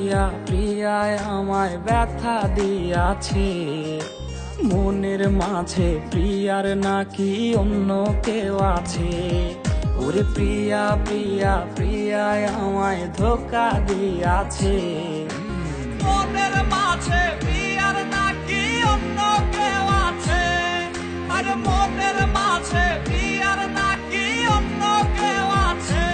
প্রিয়া প্রিয়ায় আমায় ব্যথা দিয়াছে, মনের মাঝে প্রিয়ার নাকি অন্য কেউ আছে। ওরে প্রিয়া প্রিয়া প্রিয়ায় আমায় ধোকা দিয়াছে, মনের মাঝে প্রিয়ার নাকি অন্য কেউ আছে। আর মনের মাঝে প্রিয়ার নাকি অন্য কেউ আছে।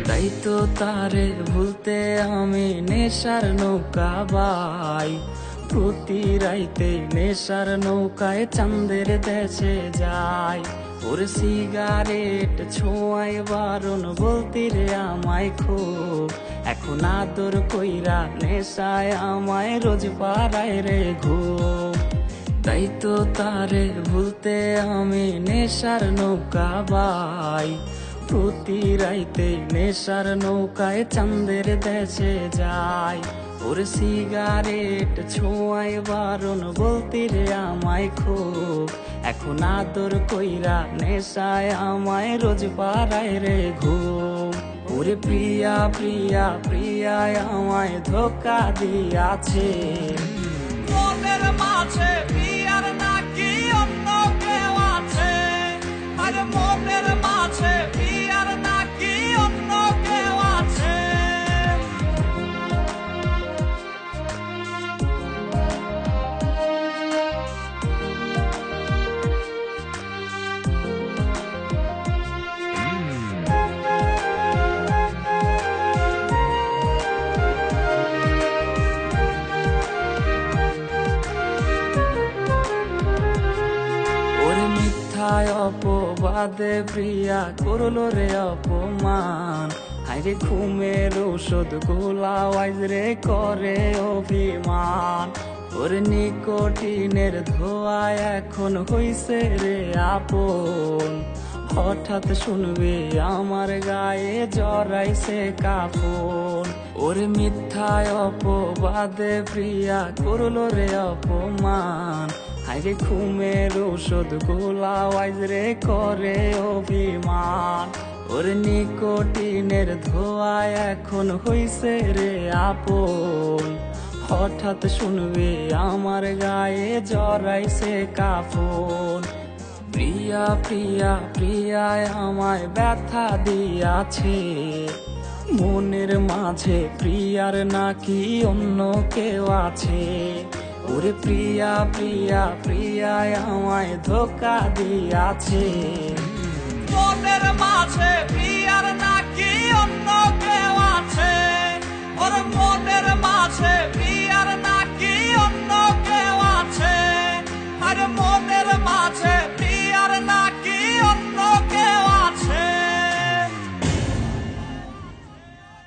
তাই তো তারে ভুলতে আমি নেশার নৌকা বাই, প্রতি রাইতে নেশার নৌকায় চাঁদের দেশে যাই। ওর সিগারেট ছোঁয়ায় বারণ বলতি রে আমায় খুব, এখন আদর কইরা নেশায় আমায় রোজ পাড়ায় রে ঘুম। তাই তো তারে ভুলতে আমি নেশার নৌকা বাই, প্রতি রাইতে নেশার নৌকায় চাঁদের দেশে যাই। ওর সিগারেট ছোঁয়ায় বারণ বলতি রে আমায় খুব, এখন আদর কইরা নেশায় আমায় রোজ পাড়ায় রে ঘুম। ওরে প্রিয়া প্রিয়া প্রিয়ায় আমায় ধোকা দিয়াছে, মনের মাঝে প্রিয়ার নাকি অন্য কেউ আছে। আর মনের মাঝে প্রিয়ার নাকি অন্য কেউ আছে। ওরে মিথ্যায় অপবাদে প্রিয়া করলো রে অপমান, হাইরে ঘুমের ঔষধ গোলা ওয়াইজ রে করে অভিমান। ওরে নিকোটিনের ধোয়ায় এখন হইছে রে আপন, হঠাৎ শুনবে আমার গায়ে জড়াইছে কাফন। ওরে মিথ্যায় অপবাদে প্রিয়া করলো রে অপমান, হাইরে ঘুমের ঔষধ গোলা ওয়াইজ রে করে অভিমান। ওর নিকোটিনের ধোয়ায় এখন হইছে রে আপন, হঠাৎ শুনবে আমার গায়ে জড়াইছে কাফন। প্রিয়া প্রিয়া প্রিয়ায় আমায় ব্যথা দিয়াছে, মনের মাঝে প্রিয়ার নাকি অন্য কেউ আছে। ওরে প্রিয়া প্রিয়া প্রিয়ায় আমায় ধোকা দিয়াছে, মনের মাঝে প্রিয়ার নাকি অন্য কেউ আছে। ওর মনের মাঝে প্রিয়ার নাকি অন্য কেউ আছে। আর মনের